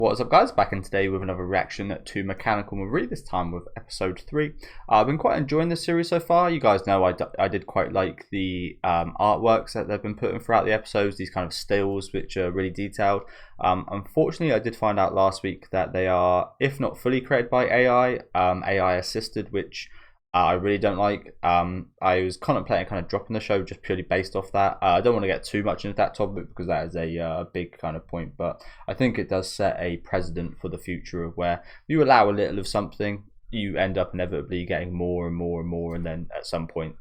What's up, guys? Back in today with another reaction to Mechanical Marie, this time with episode 3. I've been quite enjoying this series so far. You guys know I did quite like the artworks that they've been putting throughout the episodes, these kind of stills which are really detailed. Unfortunately, I did find out last week that they are, if not fully created by AI, AI assisted, which I really don't like. I was contemplating kind of dropping the show just purely based off that. I don't want to get too much into that topic because that is a big kind of point, but I think it does set a precedent for the future of where you allow a little of something, you end up inevitably getting more and more and more, and then at some point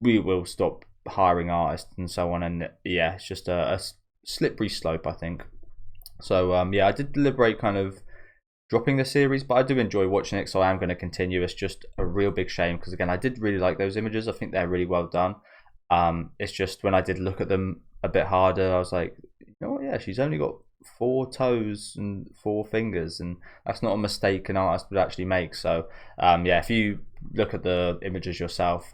we will stop hiring artists and so on. And yeah, it's just a slippery slope, I think. So yeah, I did deliberate kind of dropping the series, but I do enjoy watching it, so I am going to continue. It's just a real big shame because, again, I did really like those images. I think they're really well done. It's just when I did look at them a bit harder, I was like, you know what, yeah, she's only got 4 toes and 4 fingers, and that's not a mistake an artist would actually make. So yeah, if you look at the images yourself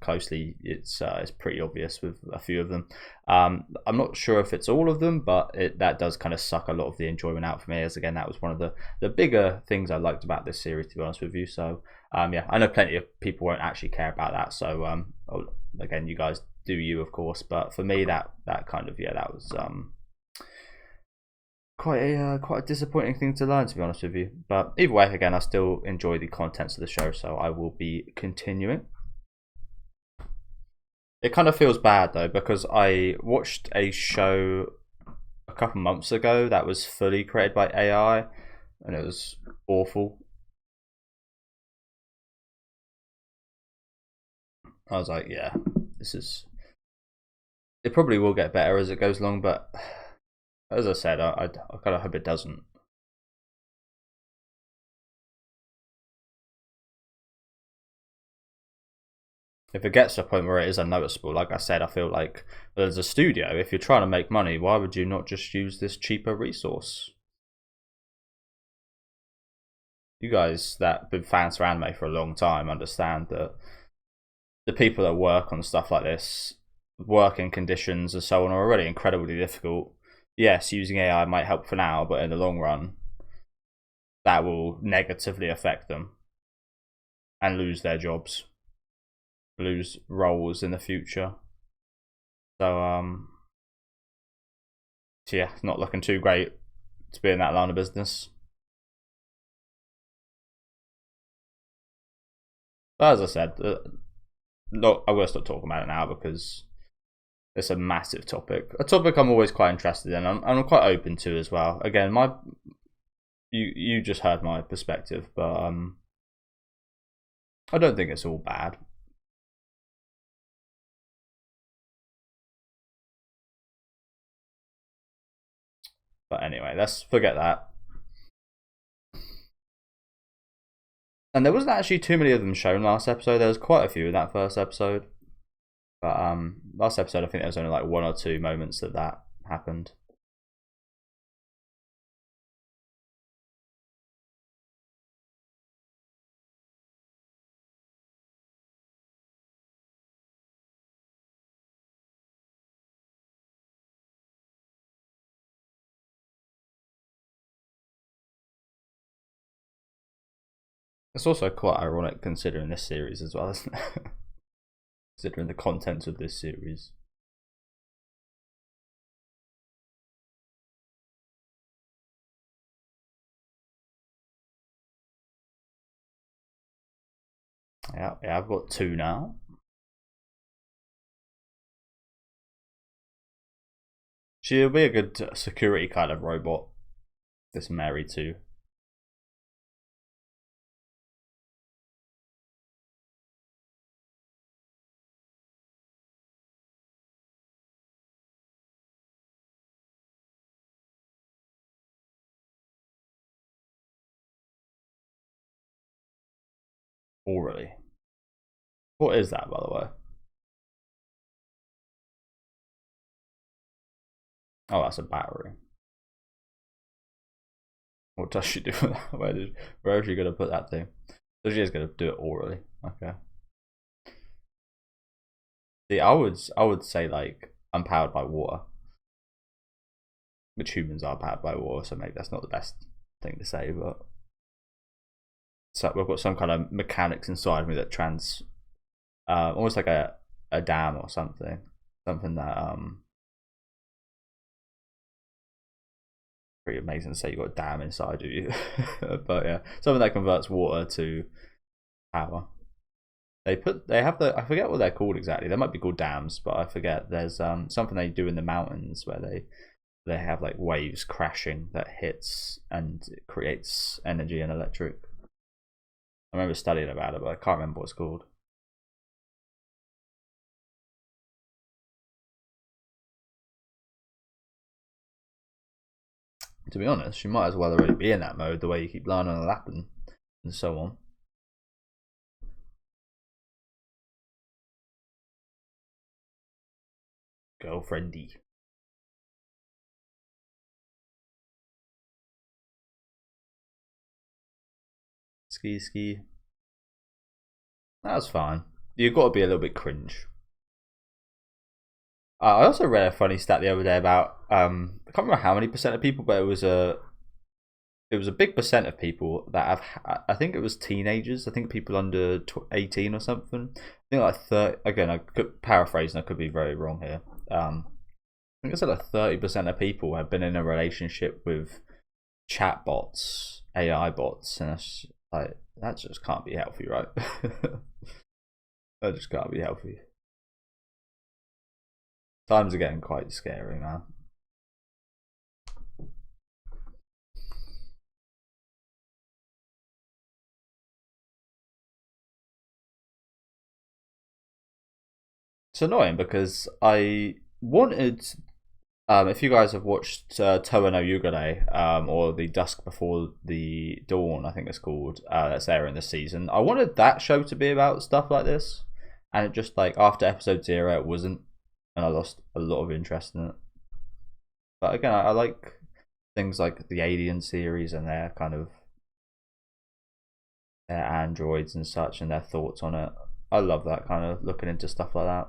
closely, it's pretty obvious with a few of them. I'm not sure if it's all of them, but that does kind of suck a lot of the enjoyment out for me, as again that was one of the bigger things I liked about this series, to be honest with you. So yeah, I know plenty of people won't actually care about that, so again, you guys do you, of course, but for me that kind of, yeah, that was quite a disappointing thing to learn, to be honest with you. But either way, again, I still enjoy the contents of the show, so I will be continuing. It kind of feels bad though, because I watched a show a couple months ago that was fully created by AI, and it was awful. I was like, yeah, it probably will get better as it goes along, but as I said, I kind of hope it doesn't. If it gets to a point where it is unnoticeable, like I said, I feel like as a studio, if you're trying to make money, why would you not just use this cheaper resource? You guys that have been fans for anime for a long time understand that the people that work on stuff like this, working conditions and so on, are already incredibly difficult. Yes, using AI might help for now, but in the long run, that will negatively affect them and lose their jobs, lose roles in the future. So yeah, it's not looking too great to be in that line of business. But as I said, no, I will stop talking about it now because it's a massive topic. A topic I'm always quite interested in. I'm quite open to as well. Again, you just heard my perspective, but I don't think it's all bad. But anyway, let's forget that. And there wasn't actually too many of them shown last episode. There was quite a few in that first episode. But last episode, I think there was only like 1 or 2 moments that happened. It's also quite ironic considering this series as well, isn't it? Considering the contents of this series. Yeah, I've got 2 now. She'll be a good security kind of robot, this Mary too. Already. What is that, by the way? Oh, that's a battery. What does she do with that? Where is she going to put that thing? So she is going to do it orally. Okay. See, I would say like I'm powered by water. which humans are powered by water, so maybe that's not the best thing to say, but so we've got some kind of mechanics inside me that almost like a dam or something that pretty amazing to say you've got a dam inside of you. But yeah, something that converts water to power. They have I forget what they're called exactly. They might be called dams, but I forget. There's something they do in the mountains where they have like waves crashing that hits and it creates energy and electric. I remember studying about it, but I can't remember what it's called. To be honest, you might as well already be in that mode the way you keep lying on a lap and so on. Girlfriendy. Ski. That was fine. You've got to be a little bit cringe. I also read a funny stat the other day about I can't remember how many percent of people, but it was a big percent of people that have. I think it was teenagers. I think people under 18 or something. I think like 30. Again, I could paraphrase and I could be very wrong here. I think I said like 30% of people have been in a relationship with chatbots, AI bots, and that's like that just can't be healthy, right? That just can't be healthy. Times are getting quite scary, man. It's annoying because I wanted. If you guys have watched Toa no Yugare, or The Dusk Before the Dawn, I think it's called, that's there in this season, I wanted that show to be about stuff like this, and it just like after episode 0, it wasn't, and I lost a lot of interest in it. But again, I like things like the Alien series and their kind of their androids and such and their thoughts on it. I love that kind of looking into stuff like that.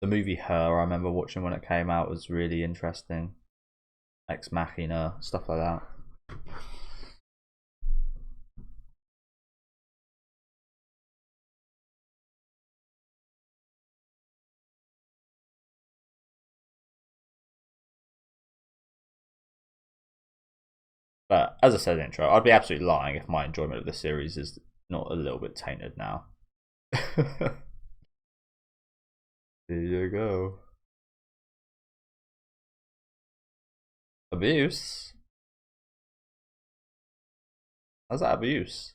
The movie Her, I remember watching when it came out, was really interesting. Ex Machina, stuff like that. But as I said in the intro, I'd be absolutely lying if my enjoyment of the series is not a little bit tainted now. Here you go. Abuse? How's that abuse?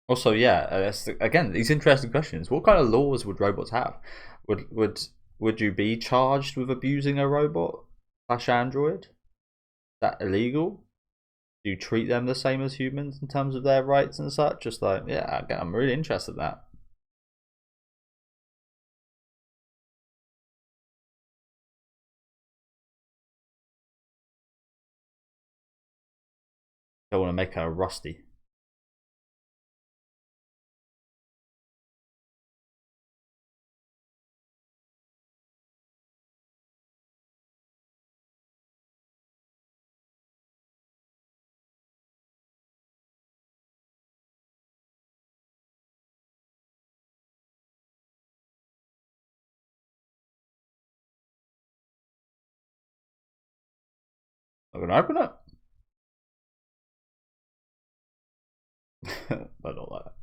Also, yeah, again, these interesting questions. What kind of laws would robots have? Would you be charged with abusing a robot slash android? Is that illegal? Do you treat them the same as humans in terms of their rights and such? Just like, yeah, again, I'm really interested in that. Don't want to make her rusty. I'm gonna open it. But not like that.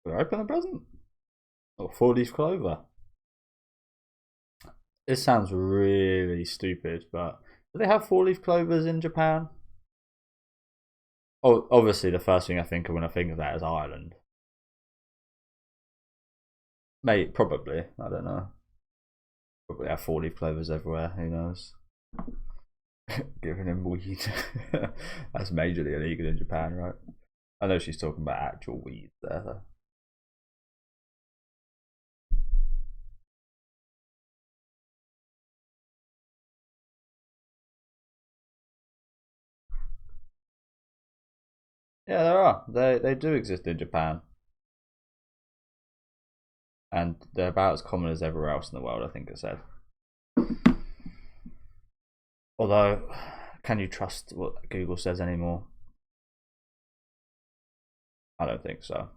Gonna open the present. Oh, 4-leaf clover. This sounds really stupid, but do they have 4-leaf clovers in Japan? Oh, obviously the first thing I think of when I think of that is Ireland. Mate, probably. I don't know. Probably have 4-leaf clovers everywhere. Who knows? Giving him weed. That's majorly illegal in Japan, right? I know she's talking about actual weed there, though. Yeah, there are. They do exist in Japan. and they're about as common as everywhere else in the world, I think it said. Although, can you trust what Google says anymore? I don't think so.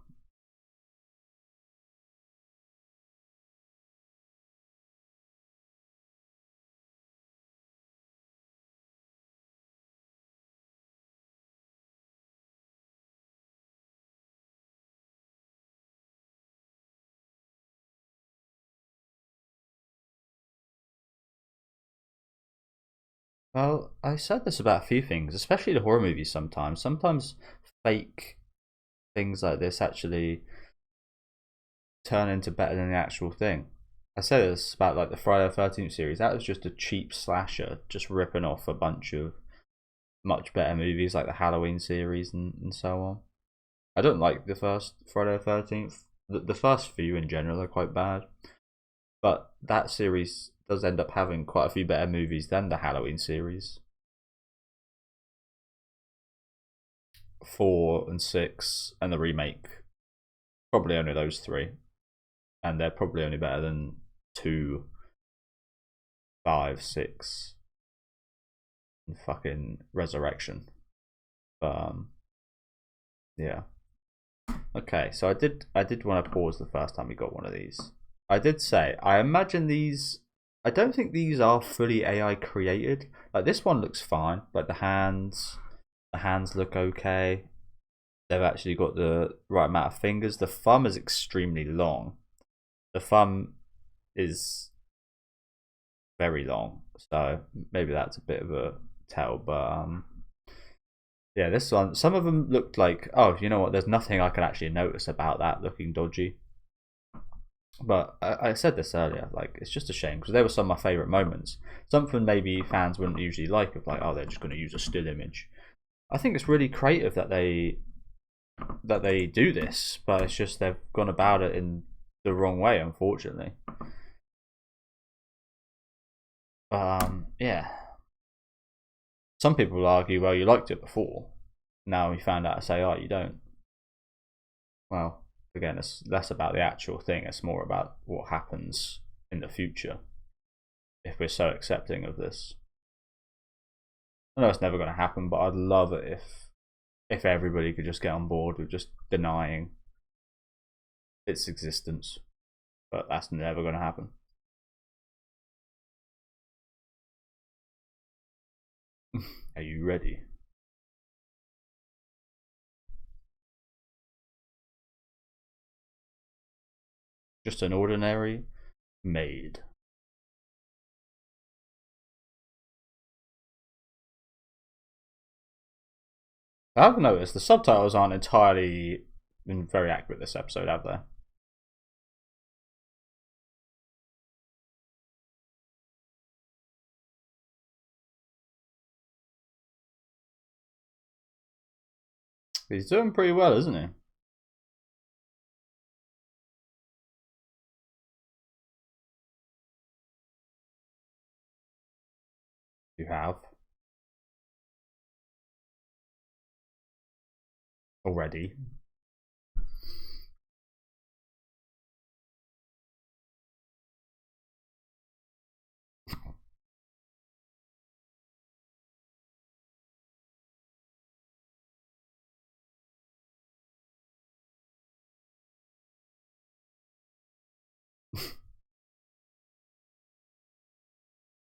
Well, I said this about a few things, especially the horror movies sometimes. Sometimes fake things like this actually turn into better than the actual thing. I said this about like the Friday the 13th series. That was just a cheap slasher, just ripping off a bunch of much better movies like the Halloween series and so on. I don't like the first Friday the 13th. The first few in general are quite bad. But that series does end up having quite a few better movies than the Halloween series. 4 and 6 and the remake. Probably only those three. And they're probably only better than 2, 5, 6, and fucking Resurrection. Yeah. Okay, so I did want to pause the first time we got one of these. I did say I imagine these. I don't think these are fully AI created. Like this one looks fine. Like the hands look okay. They've actually got the right amount of fingers. The thumb is extremely long. The thumb is very long, so maybe that's a bit of a tell. But yeah, this one. Some of them looked like, oh, you know what? There's nothing I can actually notice about that looking dodgy. But I said this earlier, like it's just a shame because they were some of my favorite moments. Something maybe fans wouldn't usually like, of like, oh, they're just going to use a still image. I think it's really creative that they do this, but it's just they've gone about it in the wrong way, unfortunately. Yeah. Some people will argue, well, you liked it before. Now you found out it's AI, you don't. Well, again, it's less about the actual thing. It's more about what happens in the future if we're so accepting of this. I know it's never going to happen, but I'd love it if everybody could just get on board with just denying its existence. But that's never going to happen. Are you ready? Just an ordinary maid. I've noticed the subtitles aren't entirely been very accurate this episode, have they? He's doing pretty well, isn't he? You have already.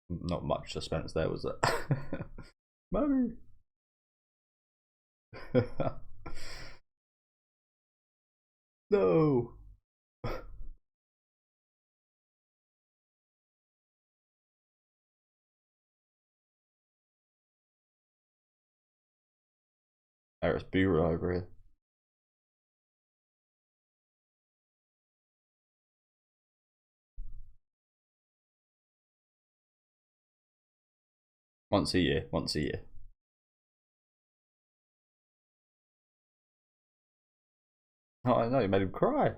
Not much suspense there, was it? Money. No. There's Bureau over here. Once a year. Once a year. Oh, I know, you made him cry.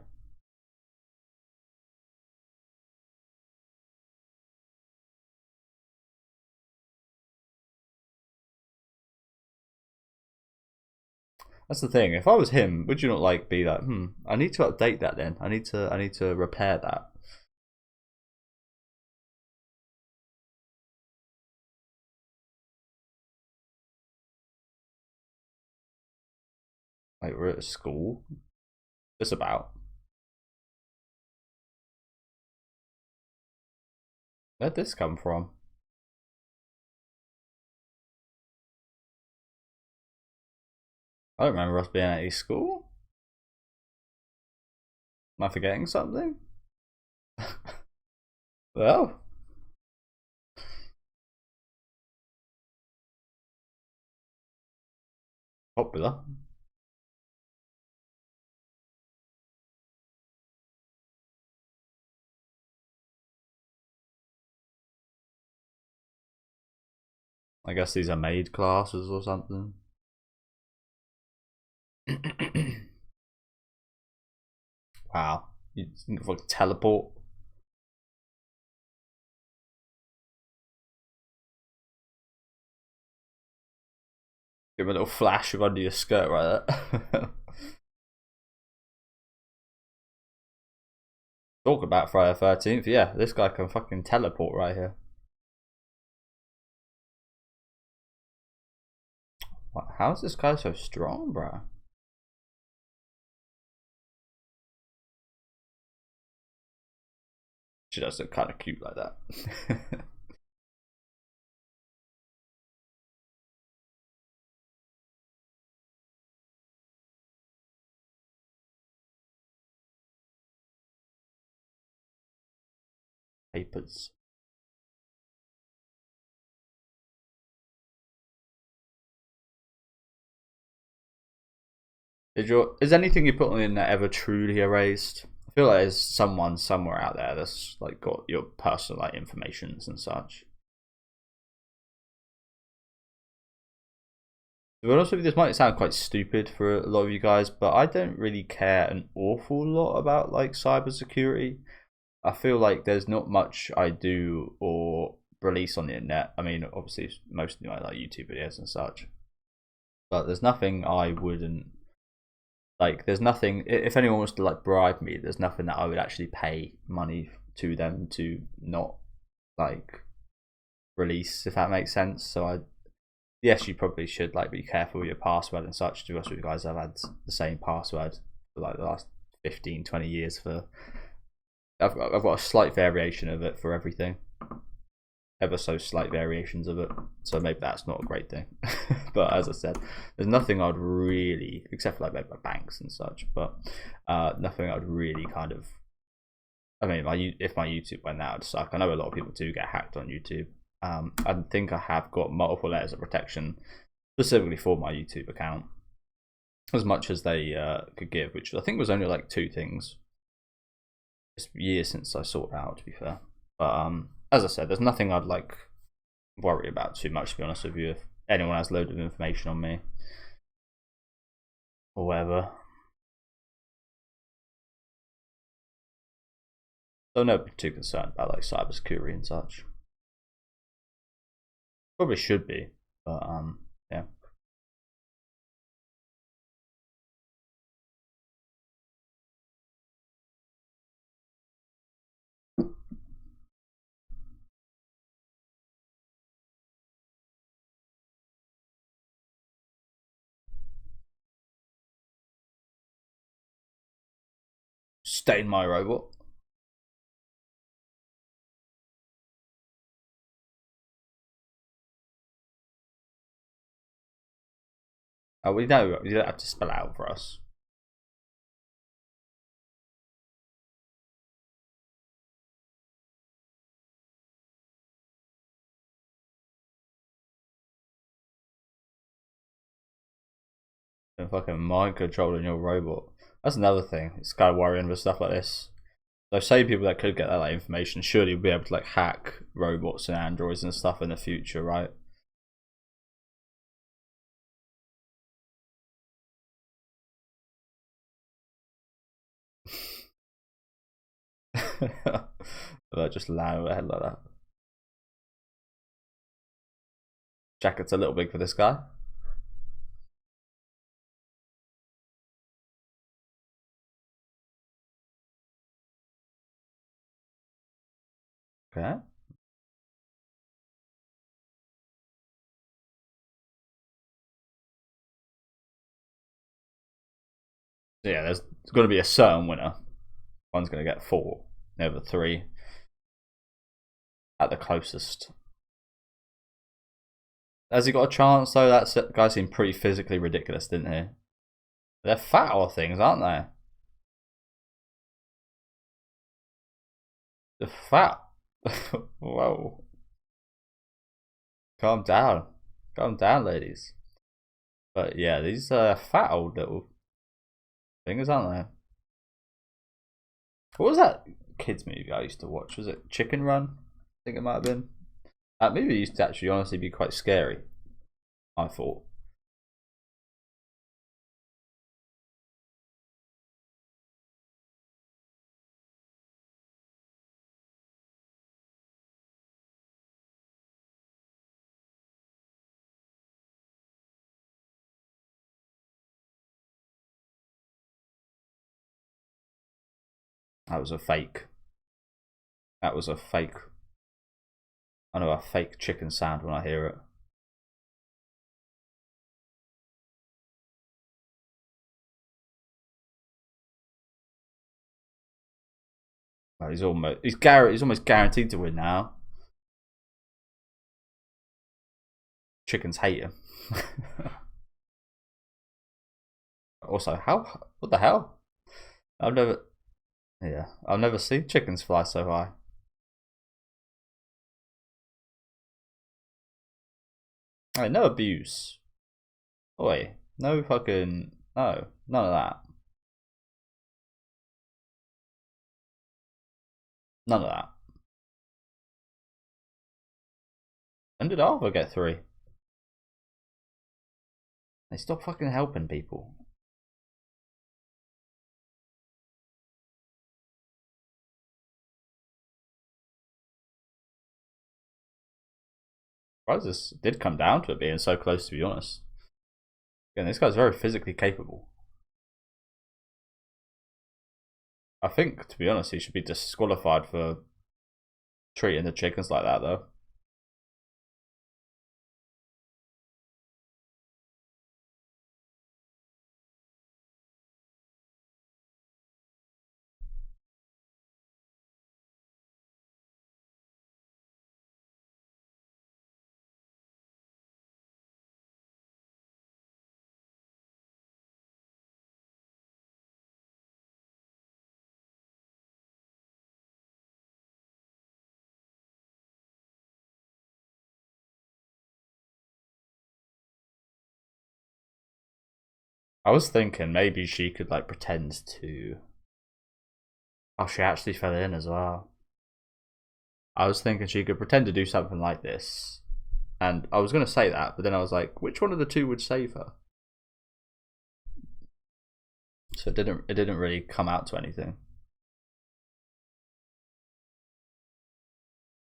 That's the thing. If I was him, would you not like be like, I need to update that then. I need to repair that. Like we're at school. Just about. Where'd this come from? I don't remember us being at a school. Am I forgetting something? Well, popular. I guess these are maid classes or something. Wow. You like teleport. Give him a little flash of under your skirt right there. Talk about Friday the 13th. Yeah, this guy can fucking teleport right here. What, how is this guy so strong, bro? She does look kind of cute like that. Papers. Is anything you put on the internet ever truly erased? I feel like there's someone somewhere out there that's like got your personal like informations and such. To be honest with you, this might sound quite stupid for a lot of you guys, but I don't really care an awful lot about like cybersecurity. I feel like there's not much I do or release on the internet. I mean, obviously, mostly like YouTube videos and such, but there's nothing I wouldn't like. There's nothing. If anyone wants to like bribe me, there's nothing that I would actually pay money to them to not like release, if that makes sense. So yes, you probably should like be careful with your password and such. To be honest with you guys, I've had the same password for like the last 15, 20 years for. I've got a slight variation of it for everything, ever so slight variations of it. So maybe that's not a great thing. But as I said, there's nothing I'd really, except for like maybe my banks and such, but nothing I'd really kind of. I mean, if my YouTube went out, it'd suck. I know a lot of people do get hacked on YouTube. I think I have got multiple layers of protection specifically for my YouTube account, as much as they could give, which I think was only like 2 things. It's years since I sorted out, to be fair. But as I said, there's nothing I'd like worry about too much, to be honest with you. If anyone has loads of information on me or whatever, so no, be too concerned about like cybersecurity and such. Probably should be, but yeah. Stain my robot. Oh, we know you don't have to spell it out for us. And fucking mind controlling your robot. That's another thing. It's kind of worrying with stuff like this. So say people that could get that like, information surely will be able to like hack robots and androids and stuff in the future, right? That just land over the head like that. Jacket's a little big for this guy. Okay. So yeah, there's going to be a certain winner. One's going to get 4, never 3. At the closest. Has he got a chance though? That guy seemed pretty physically ridiculous, didn't he? They're fat or things, aren't they? They're fat. Whoa. Calm down. Calm down, ladies. But yeah, these are fat old little things, aren't they? What was that kids movie I used to watch? Was it Chicken Run? I think it might have been. That movie used to actually honestly be quite scary, I thought. That was a fake. That was a fake. I know a fake chicken sound when I hear it. Oh, he's almost guaranteed to win now. Chickens hate him. Also, what the hell? I've never seen chickens fly so high. Hey, no abuse. Oi, no fucking no, none of that. None of that. When did Arthur get 3? They stop fucking helping people. Surprised this did come down to it being so close, to be honest. Again, this guy's very physically capable. I think, to be honest, he should be disqualified for treating the chickens like that, though. I was thinking maybe she could like pretend to. Oh, she actually fell in as well. I was thinking she could pretend to do something like this, and I was going to say that, but then I was like, which one of the two would save her? So it didn't really come out to anything.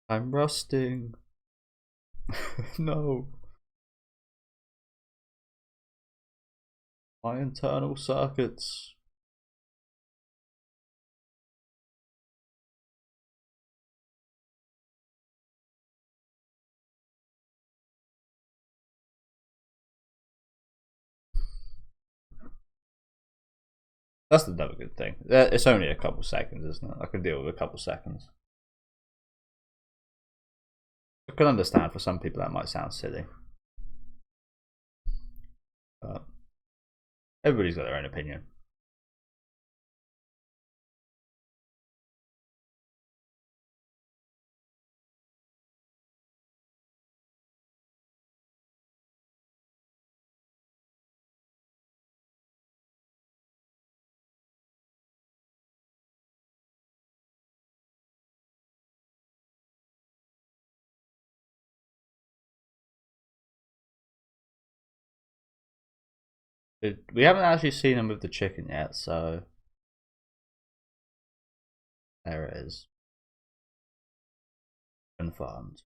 I'm rusting. No. My internal circuits. That's another good thing. It's only a couple seconds, isn't it? I can deal with a couple seconds. I can understand for some people that might sound silly. But everybody's got their own opinion. We haven't actually seen him with the chicken yet, so there it is. Confirmed.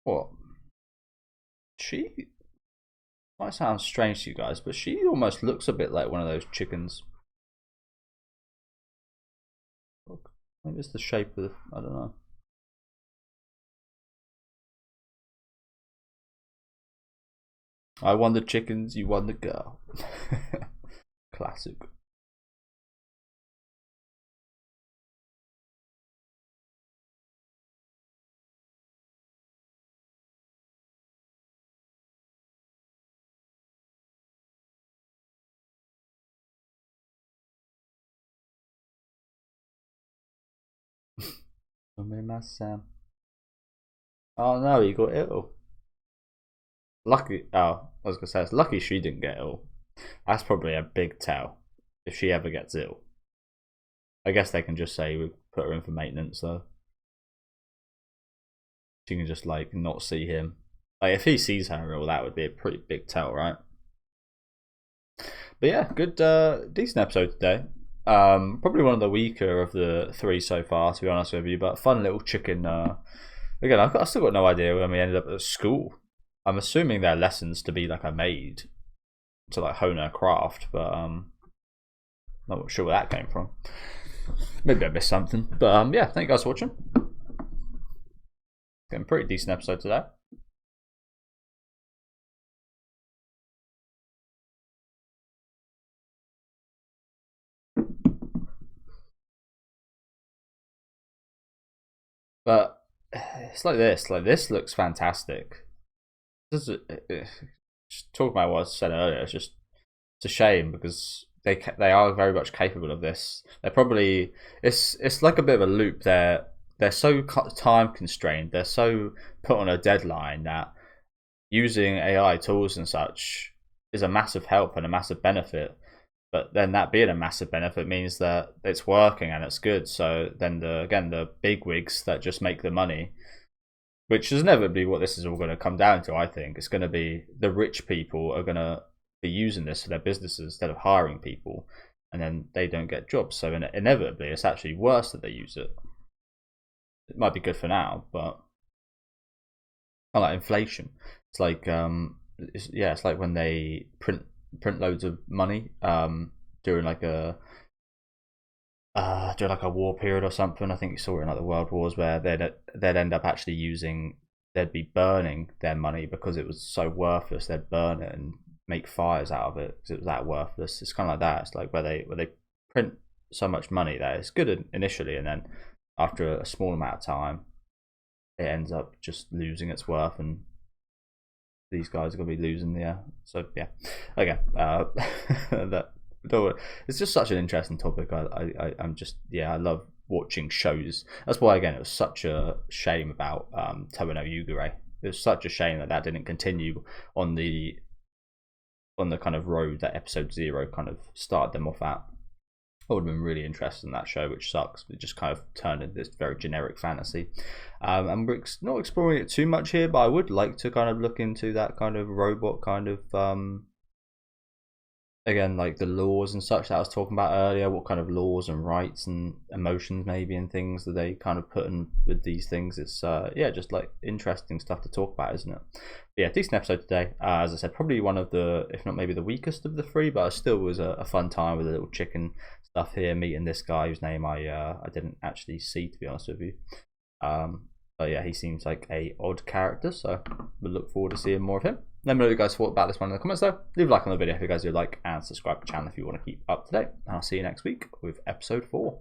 What? She might sound strange to you guys, but she almost looks a bit like one of those chickens. Maybe it's the shape of I don't know. I won the chickens, you won the girl. Classic. Oh no, he got ill. Lucky. Oh, I was gonna say it's lucky she didn't get ill. That's probably a big tell if she ever gets ill. I guess they can just say we put her in for maintenance, so she can just like not see him. Like if he sees her ill, that would be a pretty big tell, right? But yeah, good, decent episode today. Probably one of the weaker of the three so far, to be honest with you. But fun little chicken. Again, I still got no idea when we ended up at school. I'm assuming they're lessons to be like a maid, to like hone her craft, but not sure where that came from. Maybe I missed something, but yeah, thank you guys for watching. Getting a pretty decent episode today. But it's like this. Like this looks fantastic. This is, just talking about what I said earlier. It's a shame because they are very much capable of this. They're probably it's like a bit of a loop. They're so time constrained. They're so put on a deadline that using AI tools and such is a massive help and a massive benefit. But then that being a massive benefit means that it's working and it's good. So then the big wigs that just make the money, which is inevitably what this is all going to come down to. I think it's going to be the rich people are going to be using this for their businesses instead of hiring people, and then they don't get jobs. So inevitably, it's actually worse that they use it. It might be good for now, but I like inflation. It's like it's like when they print loads of money during like a war period or something. I think you saw it in like the World Wars where they'd end up actually they'd be burning their money because it was so worthless. They'd burn it and make fires out of it because it was that worthless. It's kind of like that. It's like where they print so much money that it's good initially, and then after a small amount of time, it ends up just losing its worth, and these guys are gonna be losing. Yeah. So yeah. Okay. It's just such an interesting topic. I'm just I love watching shows. That's why again it was such a shame about Toa no Yugure. It was such a shame that didn't continue on the kind of road that episode 0 kind of started them off at. I would have been really interested in that show, which sucks. It just kind of turned into this very generic fantasy. And we're not exploring it too much here, but I would like to kind of look into that kind of robot kind of again, like the laws and such that I was talking about earlier. What kind of laws and rights and emotions maybe and things that they kind of put in with these things. It's just like interesting stuff to talk about, isn't it? But yeah, decent episode today. As I said, probably one of the, if not maybe the weakest of the three, but it still was a fun time with a little chicken stuff here, meeting this guy whose name I didn't actually see, to be honest with you. But yeah, he seems like a odd character, so we'll look forward to seeing more of him. Let me know what you guys thought about this one in the comments though. Leave a like on the video if you guys do like, and subscribe to the channel if you want to keep up to date. And I'll see you next week with episode 4.